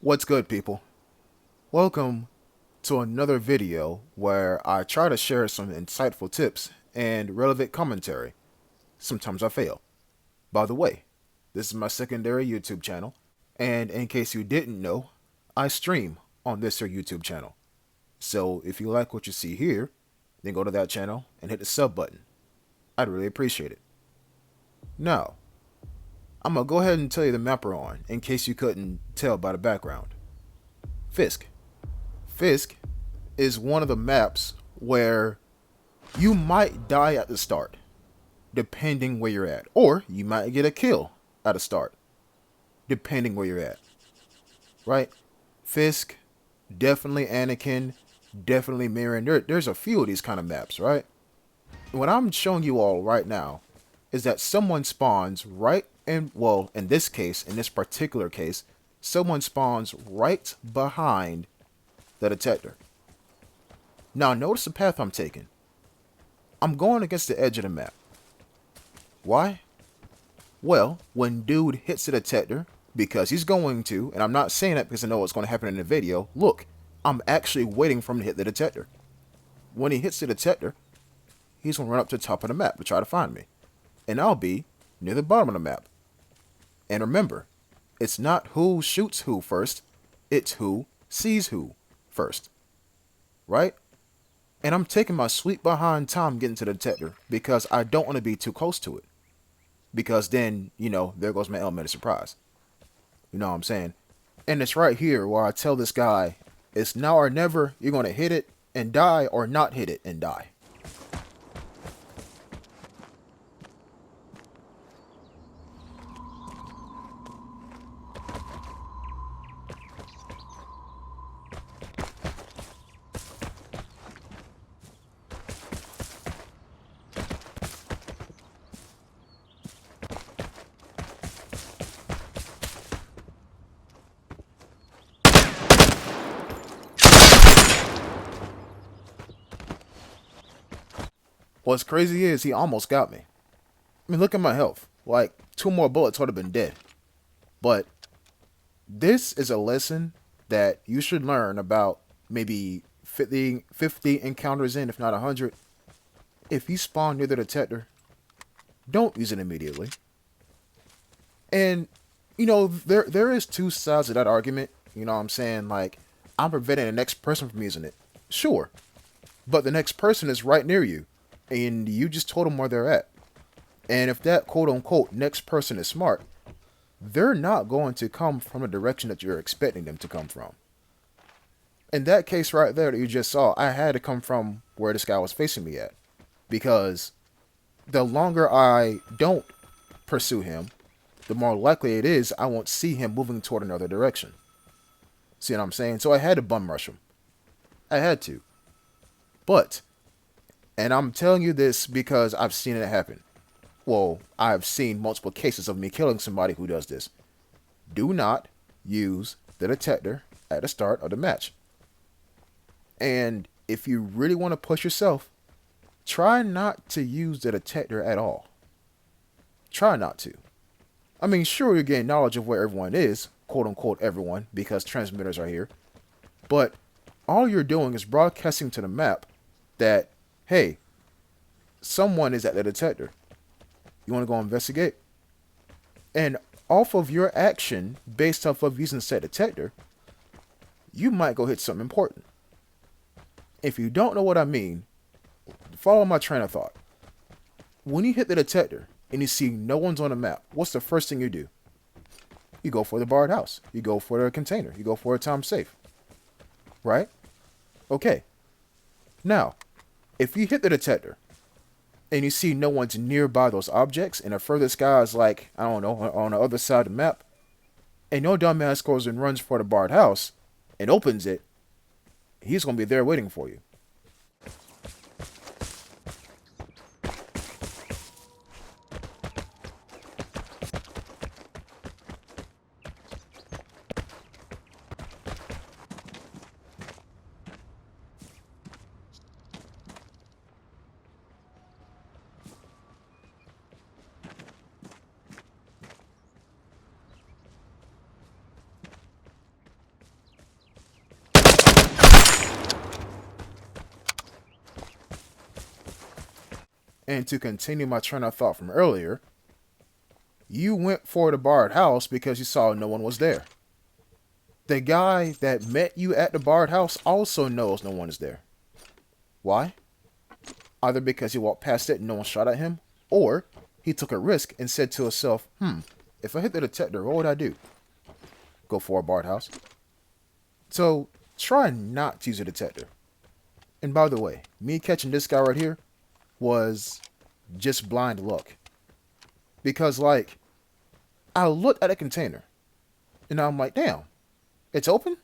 What's good, people? Welcome to another video where I try to share some insightful tips and relevant commentary. Sometimes I fail. By the way, this is my secondary YouTube channel, and in case you didn't know, I stream on this here YouTube channel. So if you like what you see here, then go to that channel and hit the sub button. I'd really appreciate it. Now, I'm gonna go ahead and tell you the map we're on, in case you couldn't tell by the background. Fisk. Fisk is one of the maps where you might die at the start, depending where you're at. Or you might get a kill at the start, depending where you're at. Right? Fisk, definitely Anakin, definitely Mirren. There's a few of these kind of maps, right? What I'm showing you all right now is that someone spawns right in, well, in this case, in this particular case, someone spawns right behind the detector. Now notice the path I'm taking. I'm going against the edge of the map. Why? Well, when dude hits the detector, because he's going to, and I'm not saying that because I know what's going to happen in the video, look, I'm actually waiting for him to hit the detector. When he hits the detector, he's going to run up to the top of the map to try to find me. And I'll be near the bottom of the map. And remember, it's not who shoots who first, it's who sees who first. Right? And I'm taking my sweet behind time getting to the detector because I don't want to be too close to it. Because then, there goes my element of surprise. You know what I'm saying? And it's right here where I tell this guy, it's now or never, you're going to hit it and die or not hit it and die. What's crazy is he almost got me. I mean, look at my health. Like, 2 more bullets would have been dead. But this is a lesson that you should learn about maybe 50 encounters in, if not 100. If you spawn near the detector, don't use it immediately. And, there is 2 sides of that argument. You know what I'm saying? Like, I'm preventing the next person from using it. Sure. But the next person is right near you. And you just told them where they're at. And if that quote-unquote next person is smart, they're not going to come from the direction that you're expecting them to come from. In that case right there that you just saw, I had to come from where this guy was facing me at. Because the longer I don't pursue him, the more likely it is I won't see him moving toward another direction. See what I'm saying? So I had to bum rush him. I had to. But, and I'm telling you this because I've seen it happen. Well, I've seen multiple cases of me killing somebody who does this. Do not use the detector at the start of the match. And if you really want to push yourself, try not to use the detector at all. Try not to. I mean, sure, you gain knowledge of where everyone is, quote-unquote everyone, because transmitters are here. But all you're doing is broadcasting to the map that, hey, someone is at the detector. You want to go investigate? And off of your action, based off of using said detector, you might go hit something important. If you don't know what I mean, follow my train of thought. When you hit the detector and you see no one's on the map, what's the first thing you do? You go for the barred house. You go for the container. You go for a time safe. Right? Okay. Now, if you hit the detector and you see no one's nearby those objects, and the furthest guy is like, I don't know, on the other side of the map, and no dumbass goes and runs for the barred house and opens it, he's going to be there waiting for you. And to continue my train of thought from earlier, you went for the barred house because you saw no one was there. The guy that met you at the barred house also knows no one is there. Why? Either because he walked past it and no one shot at him, or he took a risk and said to himself, if I hit the detector, what would I do? Go for a barred house. So try not to use a detector. And by the way, me catching this guy right here was just blind luck. Because, like, I looked at a container and I'm like, damn, it's open?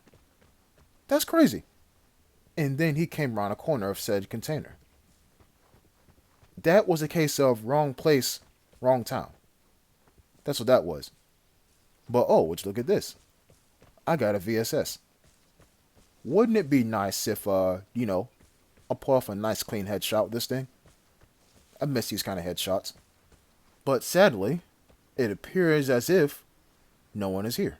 That's crazy. And then he came around a corner of said container. That was a case of wrong place, wrong time. That's what that was. But oh, would you look at this? I got a VSS. Wouldn't it be nice if, I pull off a nice clean headshot with this thing? I miss these kind of headshots. But sadly, it appears as if no one is here.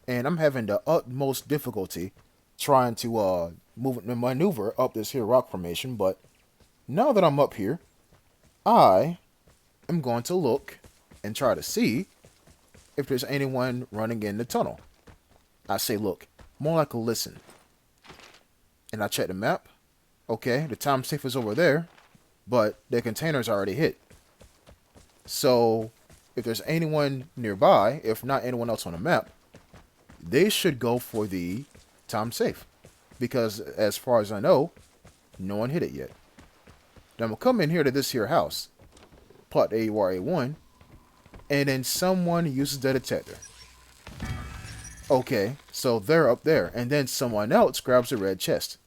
And I'm having the utmost difficulty trying to maneuver up this here rock formation. But now that I'm up here, I am going to look and try to see if there's anyone running in the tunnel. I say look, more like a listen. And I check the map. Okay, the time safe is over there, but the container's already hit. So if there's anyone nearby, if not anyone else on the map, they should go for the time safe. Because as far as I know, no one hit it yet. Now I'm going to come in here to this here house, plot the AUR-A1, and then someone uses the detector. Okay, so they're up there, and then someone else grabs a red chest.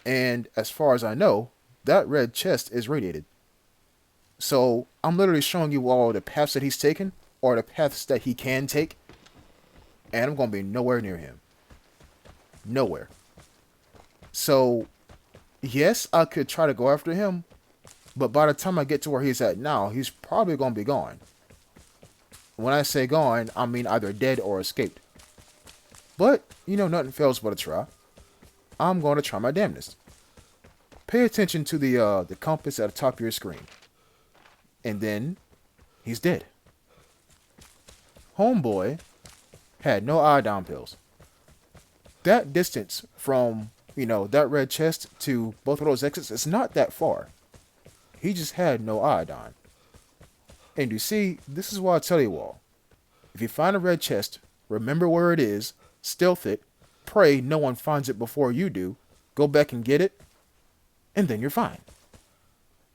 And as far as I know, that red chest is radiated. So I'm literally showing you all the paths that he's taken, or the paths that he can take, and I'm going to be nowhere near him. Nowhere. So, yes, I could try to go after him, but by the time I get to where he's at now, he's probably going to be gone. When I say gone, I mean either dead or escaped. But, nothing fails but a try. I'm going to try my damnedest. Pay attention to the compass at the top of your screen. And then, he's dead. Homeboy had no iodine pills. That distance from, that red chest to both of those exits is not that far. He just had no iodine. And you see, this is why I tell you all. If you find a red chest, remember where it is, stealth it, pray no one finds it before you do, go back and get it, and then you're fine.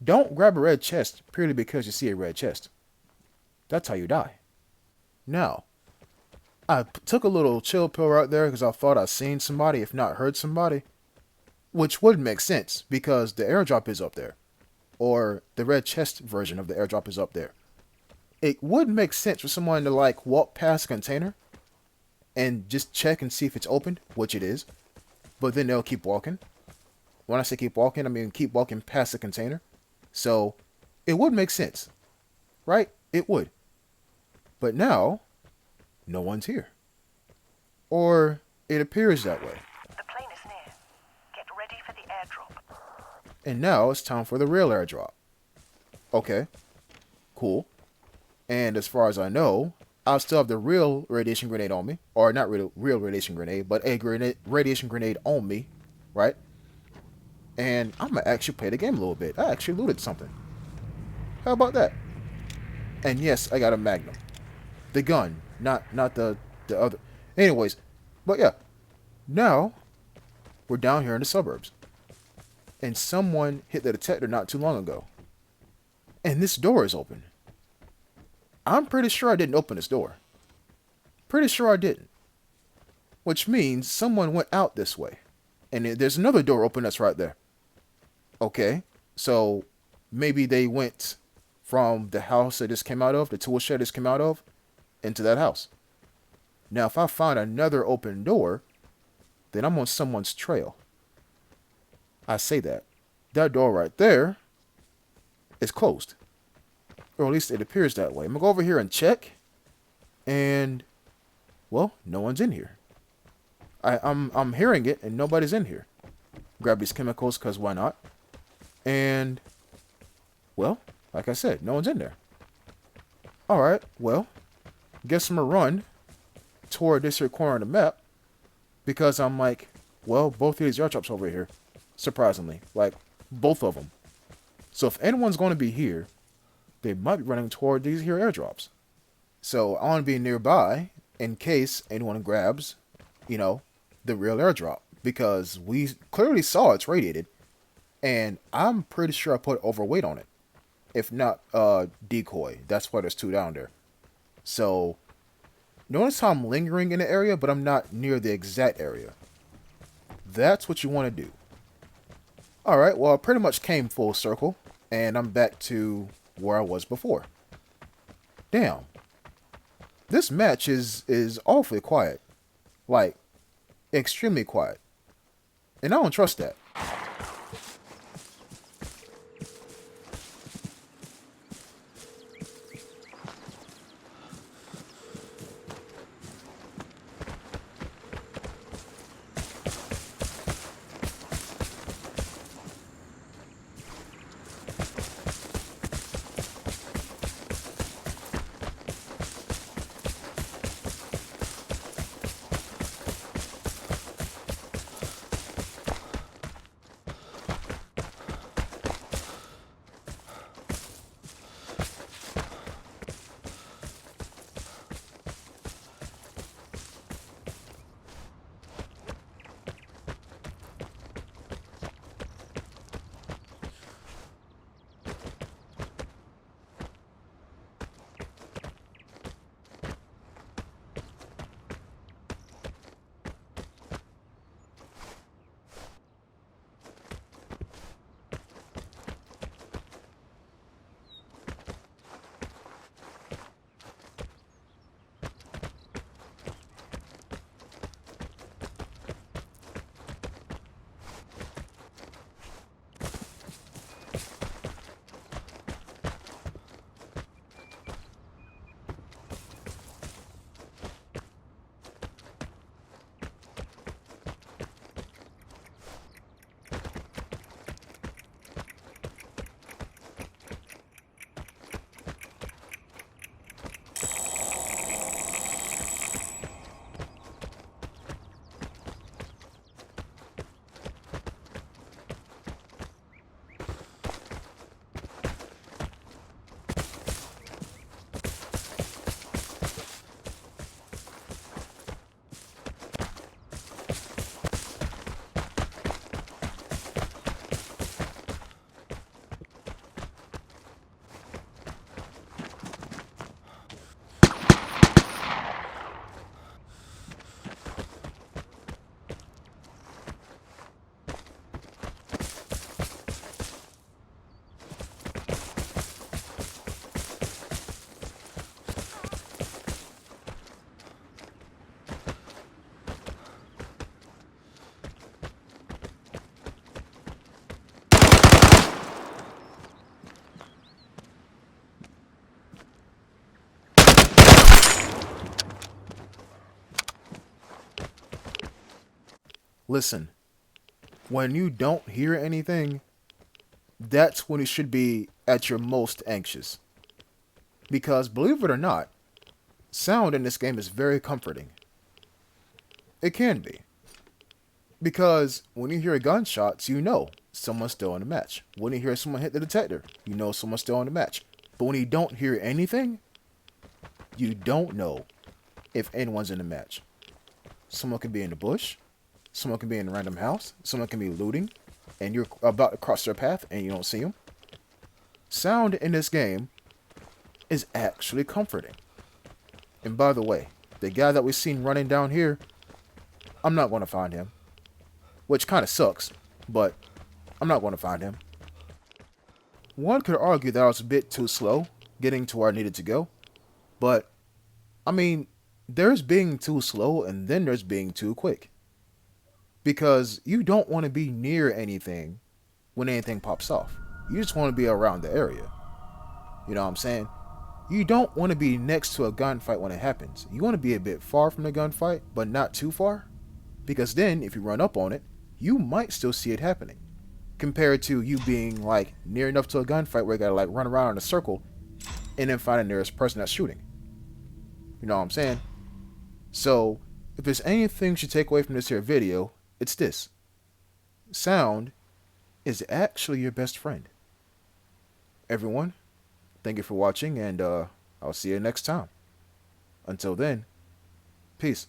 Don't grab a red chest purely because you see a red chest. That's how you die. Now, I took a little chill pill right there because I thought I seen somebody, if not heard somebody. Which would make sense because the airdrop is up there. Or the red chest version of the airdrop is up there. It would make sense for someone to walk past a container and just check and see if it's opened, which it is. But then they'll keep walking. When I say keep walking, I mean keep walking past the container. So it would make sense. Right? It would. But now, no one's here. Or it appears that way. The plane is near. Get ready for the airdrop. And now it's time for the real airdrop. Okay. Cool. And as far as I know, I'll still have the real radiation grenade on me. Or not real radiation grenade, but a radiation grenade on me. Right? And I'm going to actually play the game a little bit. I actually looted something. How about that? And yes, I got a Magnum. The gun, not the other. Anyways, but yeah. Now, we're down here in the suburbs. And someone hit the detector not too long ago. And this door is open. I'm pretty sure I didn't open this door. Pretty sure I didn't. Which means someone went out this way. And there's another door open that's right there. Okay, so maybe they went from the house that this came out of, the tool shed this came out of, into that house. Now, if I find another open door, then I'm on someone's trail. I say that. That door right there is closed. Or at least it appears that way. I'm going to go over here and check. And, well, no one's in here. I'm hearing it and nobody's in here. Grab these chemicals because why not? And Well, like I said, no one's in there. Alright, well, guess I'm gonna run toward this here corner of the map because I'm like, well, both of these airdrops over here. Surprisingly. Like, both of them. So if anyone's going to be here, they might be running toward these here airdrops. So I want to be nearby in case anyone grabs, the real airdrop. Because we clearly saw it's radiated. And I'm pretty sure I put overweight on it. If not, decoy. That's why there's two down there. So, notice how I'm lingering in the area, but I'm not near the exact area. That's what you want to do. Alright, well, I pretty much came full circle. And I'm back to where I was before. Damn. This match is awfully quiet. Like, extremely quiet. And I don't trust that. Listen, when you don't hear anything, that's when you should be at your most anxious. Because believe it or not, sound in this game is very comforting. It can be. Because when you hear gunshots, you know someone's still in the match. When you hear someone hit the detector, you know someone's still in the match. But when you don't hear anything, you don't know if anyone's in the match. Someone can be in the bush, someone can be in a random house, someone can be looting, and you're about to cross their path and you don't see them. Sound in this game is actually comforting. And by the way, the guy that we've seen running down here, I'm not going to find him. Which kind of sucks, but I'm not going to find him. One could argue that I was a bit too slow getting to where I needed to go. But, I mean, there's being too slow and then there's being too quick. Because you don't want to be near anything when anything pops off. You just want to be around the area. You know what I'm saying? You don't want to be next to a gunfight when it happens. You want to be a bit far from the gunfight, but not too far. Because then, if you run up on it, you might still see it happening. compared to you being like near enough to a gunfight where you gotta like run around in a circle and then find the nearest person that's shooting. You know what I'm saying? So if there's anything you should take away from this here video, it's this: sound is actually your best friend. Everyone, thank you for watching, and I'll see you next time. Until then, peace.